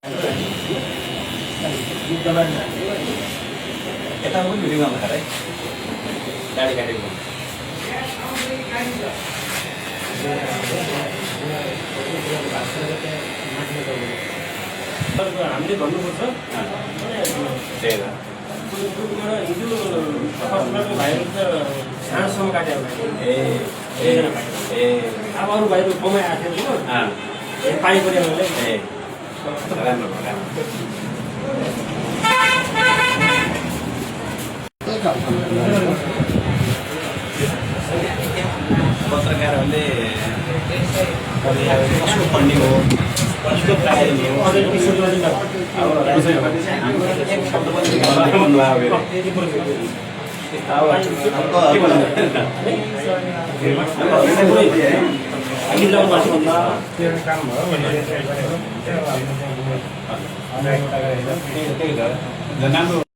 यता पनि भिडियो गर्नु है गाडी काटेको हामीले भन्नुपर्छ भाइहरू त सानोसम्म काट्यो अब अरू भाइहरू कमाइ आएको थियो पाइ पऱ्यो पत्रकारहरूले कसको फन्डिङ हो कसको प्राइज हो राम्रो